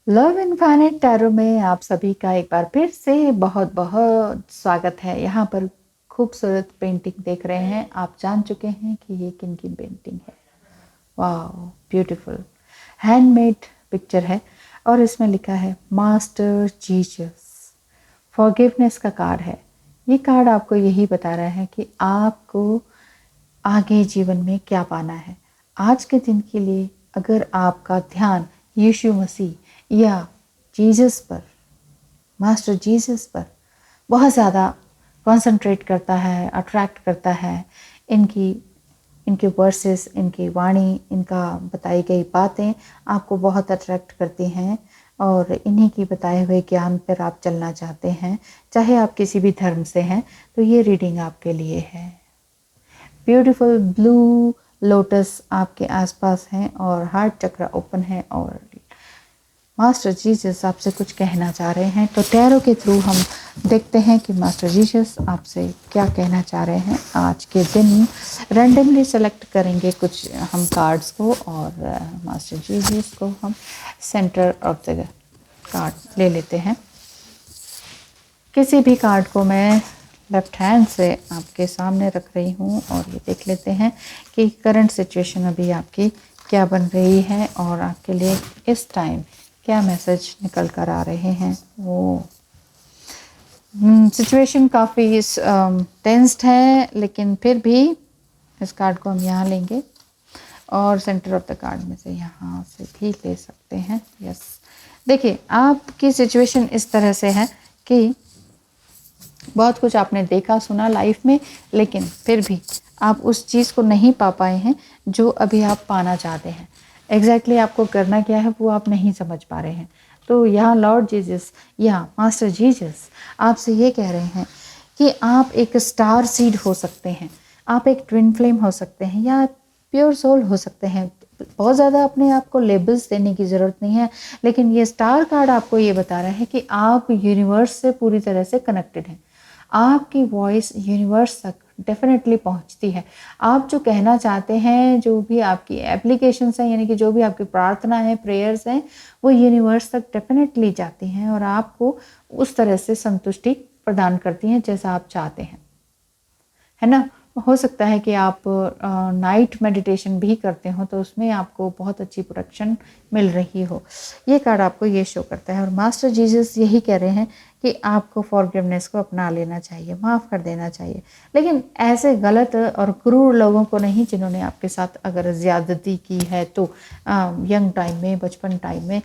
Love infinite tarot में आप सभी का एक बार फिर से बहुत बहुत स्वागत है। यहाँ पर खूबसूरत पेंटिंग देख रहे हैं। आप जान चुके हैं कि ये किन की पेंटिंग है। वाह, ब्यूटीफुल हैंडमेड पिक्चर है और इसमें लिखा है मास्टर जीसस। फॉरगिवनेस का कार्ड है। ये कार्ड आपको यही बता रहा है कि आपको आगे जीवन में क्या पाना है। आज के दिन के लिए अगर आपका ध्यान यीशु मसीह या जीसस पर, मास्टर जीसस पर बहुत ज़्यादा कंसंट्रेट करता है, अट्रैक्ट करता है, इनकी इनके वर्सेस, इनकी वाणी, इनका बताई गई बातें आपको बहुत अट्रैक्ट करती हैं और इन्हीं की बताए हुए ज्ञान पर आप चलना चाहते हैं, चाहे आप किसी भी धर्म से हैं, तो ये रीडिंग आपके लिए है। ब्यूटीफुल ब्लू लोटस आपके आसपास हैं और हार्ट चक्र ओपन है और मास्टर जीसस आपसे कुछ कहना चाह रहे हैं। तो टैरो के थ्रू हम देखते हैं कि मास्टर जीसस आपसे क्या कहना चाह रहे हैं आज के दिन। रैंडमली सेलेक्ट करेंगे कुछ हम कार्ड्स को और मास्टर जीसस को हम सेंटर ऑफ द कार्ड ले लेते हैं। किसी भी कार्ड को मैं लेफ्ट हैंड से आपके सामने रख रही हूँ और ये देख लेते हैं कि करंट सिचुएशन अभी आपकी क्या बन रही है और आपके लिए इस टाइम क्या मैसेज निकल कर आ रहे हैं। वो सिचुएशन काफ़ी टेंस्ड है, लेकिन फिर भी इस कार्ड को हम यहाँ लेंगे और सेंटर ऑफ द कार्ड में से यहाँ से भी ले सकते हैं। यस, देखिए आपकी सिचुएशन इस तरह से है कि बहुत कुछ आपने देखा सुना लाइफ में, लेकिन फिर भी आप उस चीज़ को नहीं पा पाए हैं जो अभी आप पाना चाहते हैं। एग्जैक्टली आपको करना क्या है वो आप नहीं समझ पा रहे हैं। तो यहाँ लॉर्ड जीसस या मास्टर जीसस आपसे ये कह रहे हैं कि आप एक स्टार सीड हो सकते हैं, आप एक ट्विन फ्लेम हो सकते हैं या प्योर सोल हो सकते हैं। बहुत ज़्यादा अपने आप को लेबल्स देने की ज़रूरत नहीं है, लेकिन ये स्टार कार्ड आपको ये बता रहा है कि आप यूनिवर्स से पूरी तरह से कनेक्टेड हैं। आपकी वॉइस यूनिवर्स तक डेफिनेटली पहुंचती है। आप जो कहना चाहते हैं, जो भी आपकी एप्लीकेशंस हैं, यानी कि जो भी आपकी प्रार्थना है, प्रेयर्स हैं, वो यूनिवर्स तक डेफिनेटली जाती हैं और आपको उस तरह से संतुष्टि प्रदान करती हैं जैसा आप चाहते हैं, है ना। हो सकता है कि आप नाइट मेडिटेशन भी करते हो तो उसमें आपको बहुत अच्छी प्रोटेक्शन मिल रही हो। ये कार्ड आपको ये शो करता है और मास्टर जीसस यही कह रहे हैं कि आपको फॉरगिवनेस को अपना लेना चाहिए, माफ़ कर देना चाहिए, लेकिन ऐसे गलत और क्रूर लोगों को नहीं जिन्होंने आपके साथ अगर ज़्यादती की है तो यंग टाइम में, बचपन टाइम में,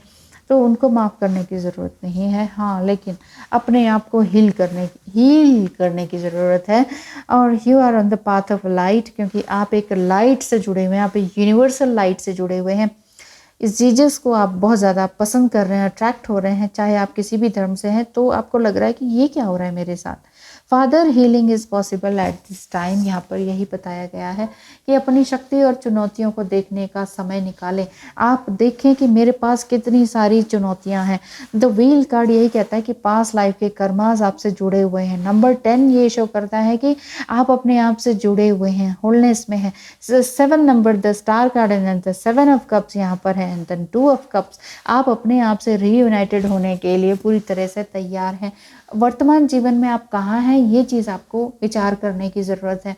तो उनको माफ़ करने की ज़रूरत नहीं है। हाँ, लेकिन अपने आप को हील करने की ज़रूरत है और you are on the path of light, क्योंकि आप एक लाइट से जुड़े हुए हैं, आप एक यूनिवर्सल लाइट से जुड़े हुए हैं। इस जीसस को आप बहुत ज़्यादा पसंद कर रहे हैं, अट्रैक्ट हो रहे हैं, चाहे आप किसी भी धर्म से हैं, तो आपको लग रहा है कि ये क्या हो रहा है मेरे साथ। Father healing is possible at this time. यहाँ पर यही बताया गया है कि अपनी शक्ति और चुनौतियों को देखने का समय निकालें। आप देखें कि मेरे पास कितनी सारी चुनौतियाँ हैं। द व्हील कार्ड यही कहता है कि पास लाइफ के कर्मास आपसे जुड़े हुए हैं। नंबर 10 ये शो करता है कि आप अपने आप से जुड़े हुए हैं, होलनेस में हैं। 7 number the star card and the 7 of cups यहाँ पर है एंड देन 2 ऑफ कप्स। आप अपने आप से रीयूनाइटेड होने के लिए पूरी तरह से तैयार हैं। वर्तमान जीवन में आप कहाँ हैं, ये चीज़ आपको विचार करने की ज़रूरत है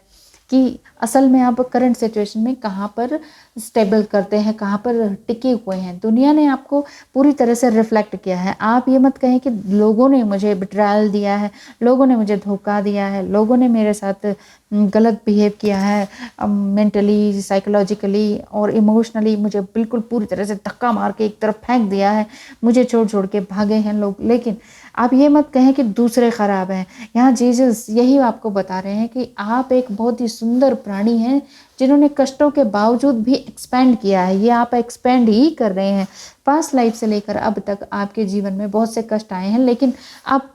कि असल में आप करंट सिचुएशन में कहाँ पर स्टेबल करते हैं, कहाँ पर टिके हुए हैं। दुनिया ने आपको पूरी तरह से रिफ्लेक्ट किया है। आप ये मत कहें कि लोगों ने मुझे बिट्रायल दिया है, लोगों ने मुझे धोखा दिया है, लोगों ने मेरे साथ गलत बिहेव किया है, मेंटली, साइकोलॉजिकली और इमोशनली मुझे बिल्कुल पूरी तरह से धक्का मार के एक तरफ फेंक दिया है, मुझे छोड़ छोड़ के भागे हैं लोग। लेकिन आप ये मत कहें कि दूसरे ख़राब हैं। यहाँ जीसस यही आपको बता रहे हैं कि आप एक बहुत ही सुंदर प्राणी हैं जिन्होंने कष्टों के बावजूद भी एक्सपेंड किया है। ये आप एक्सपेंड ही कर रहे हैं। पास्ट लाइफ से लेकर अब तक आपके जीवन में बहुत से कष्ट आए हैं, लेकिन आप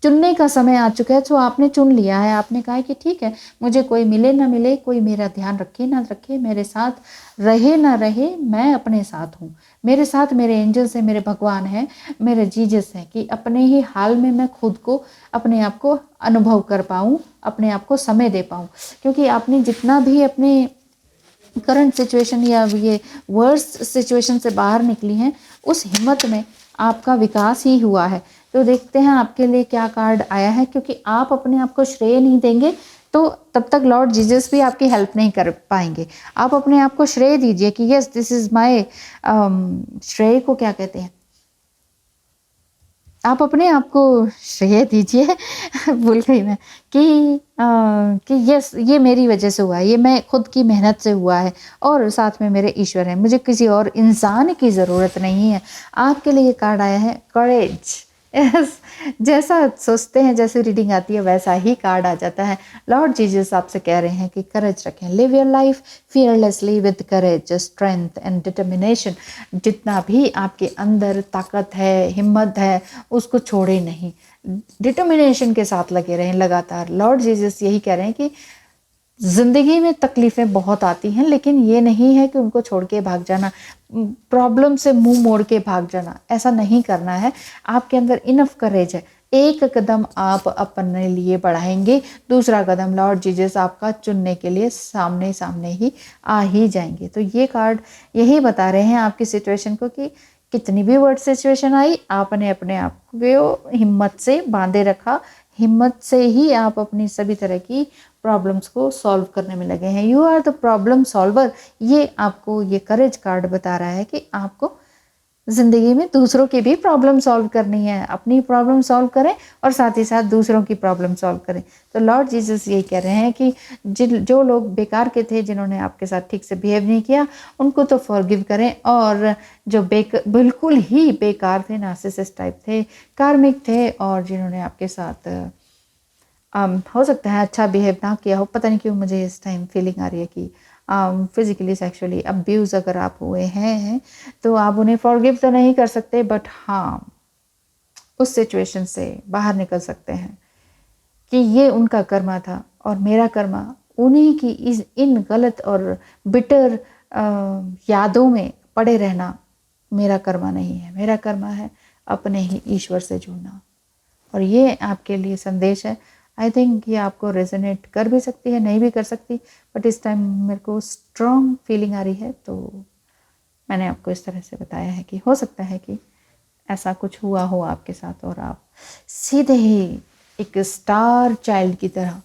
चुनने का समय आ चुका है। तो आपने चुन लिया है, आपने कहा है कि ठीक है, मुझे कोई मिले ना मिले, कोई मेरा ध्यान रखे ना रखे, मेरे साथ रहे ना रहे, मैं अपने साथ हूँ। मेरे साथ मेरे एंजल्स हैं, मेरे भगवान हैं, मेरे जीसस हैं, कि अपने ही हाल में मैं खुद को, अपने आप को अनुभव कर पाऊँ, अपने आप को समय दे पाऊँ। क्योंकि आपने जितना भी अपने करंट सिचुएशन या ये वर्स्ट सिचुएशन से बाहर निकली हैं, उस हिम्मत में आपका विकास ही हुआ है। तो देखते हैं आपके लिए क्या कार्ड आया है, क्योंकि आप अपने आप को श्रेय नहीं देंगे तो तब तक लॉर्ड जीसस भी आपकी हेल्प नहीं कर पाएंगे। आप अपने आप को श्रेय दीजिए कि यस दिस इज माय, श्रेय को क्या कहते हैं, आप अपने आप को श्रेय दीजिए भूल गई मैं कि यस ये मेरी वजह से हुआ है, ये मैं खुद की मेहनत से हुआ है और साथ में मेरे ईश्वर हैं, मुझे किसी और इंसान की ज़रूरत नहीं है। आपके लिए ये कार्ड आया है करेज। यस, जैसा सोचते हैं, जैसे रीडिंग आती है वैसा ही कार्ड आ जाता है। लॉर्ड जीसस आपसे कह रहे हैं कि करेज रखें, live your life fearlessly with courage, strength and determination. जितना भी आपके अंदर ताकत है, हिम्मत है, उसको छोड़े नहीं, डिटर्मिनेशन के साथ लगे रहें लगातार। लॉर्ड जीसस यही कह रहे हैं कि ज़िंदगी में तकलीफ़ें बहुत आती हैं, लेकिन ये नहीं है कि उनको छोड़ के भाग जाना, प्रॉब्लम से मुंह मोड़ के भाग जाना, ऐसा नहीं करना है। आपके अंदर इनफ करेज है, एक कदम आप अपने लिए बढ़ाएंगे, दूसरा कदम लॉर्ड जीसस आपका चुनने के लिए सामने सामने ही आ ही जाएंगे। तो ये कार्ड यही बता रहे हैं आपकी सिचुएशन को कि कितनी भी वर्ड सिचुएशन आई, आपने अपने आप को हिम्मत से बांधे रखा, हिम्मत से ही आप अपनी सभी तरह की प्रॉब्लम्स को सॉल्व करने में लगे हैं। You are the problem solver. ये आपको ये करेज कार्ड बता रहा है कि आपको ज़िंदगी में दूसरों की भी प्रॉब्लम सॉल्व करनी है, अपनी प्रॉब्लम सॉल्व करें और साथ ही साथ दूसरों की प्रॉब्लम सॉल्व करें। तो लॉर्ड जीसस यही कह रहे हैं कि जो लोग बेकार के थे, जिन्होंने आपके साथ ठीक से बिहेव नहीं किया, उनको तो फॉरगिव करें, और जो बिल्कुल ही बेकार थे, नार्सिसिस्ट टाइप थे, कार्मिक थे, और जिन्होंने आपके साथ हो सकता है अच्छा बिहेव ना किया हो, पता नहीं क्यों मुझे इस टाइम फीलिंग आ रही है कि फिज़िकली सेक्सुअली अब्यूज़ अगर आप हुए हैं तो आप उन्हें फॉरगिव तो नहीं कर सकते, बट हाँ उस सिचुएशन से बाहर निकल सकते हैं कि ये उनका कर्मा था और मेरा कर्मा उन्हीं की इन गलत और बिटर यादों में पड़े रहना मेरा कर्मा नहीं है। मेरा कर्मा है अपने ही ईश्वर से जुड़ना। और ये आपके लिए संदेश है। आई थिंक ये आपको रेजोनेट कर भी सकती है, नहीं भी कर सकती, बट इस टाइम मेरे को स्ट्रॉन्ग फीलिंग आ रही है, तो मैंने आपको इस तरह से बताया है कि हो सकता है कि ऐसा कुछ हुआ हो आपके साथ और आप सीधे ही एक स्टार चाइल्ड की तरह,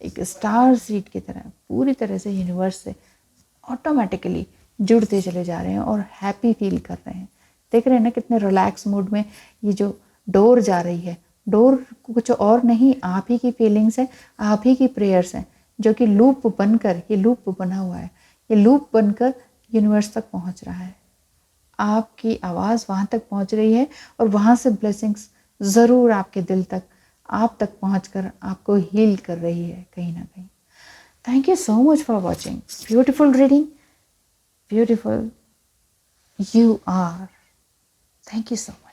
एक स्टार सीड की तरह पूरी तरह से यूनिवर्स से ऑटोमेटिकली जुड़ते चले जा रहे हैं और हैप्पी फील कर रहे हैं। देख रहे हैं ना कितने रिलैक्स मूड में ये जो डोर जा रही है। डोर कुछ और नहीं, आप ही की फीलिंग्स हैं, आप ही की प्रेयर्स हैं, जो कि लूप बनकर, ये लूप बना हुआ है, ये लूप बनकर यूनिवर्स तक पहुंच रहा है। आपकी आवाज़ वहाँ तक पहुँच रही है और वहाँ से ब्लेसिंग्स ज़रूर आपके दिल तक, आप तक पहुँचकर आपको हील कर रही है कहीं ना कहीं। Thank you so much for watching. Beautiful reading, beautiful you are. Thank you so much.